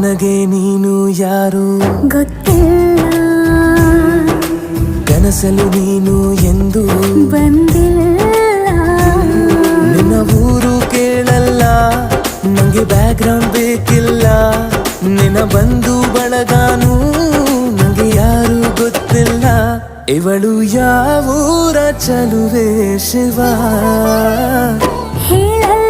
ನನಗೆ ನೀನು ಯಾರು ಗೊತ್ತಿಲ್ಲ, ಕನಸಲು ನೀನು ಎಂದು ಬಂದಿಲ್ಲ. ನಿನ್ನ ಊರು ಕೇಳಲ್ಲ, ನಂಗೆ ಬ್ಯಾಕ್ಗ್ರೌಂಡ್ ಬೇಕಿಲ್ಲ. ನಿನ್ನ ಬಂಧು ಬಳಗಾನು ನಂಗೆ ಯಾರು ಗೊತ್ತಿಲ್ಲ. ಇವಳು ಯಾವೂರ ಚಲುವೆ ಶಿವ ಹೇಳಲ್ಲ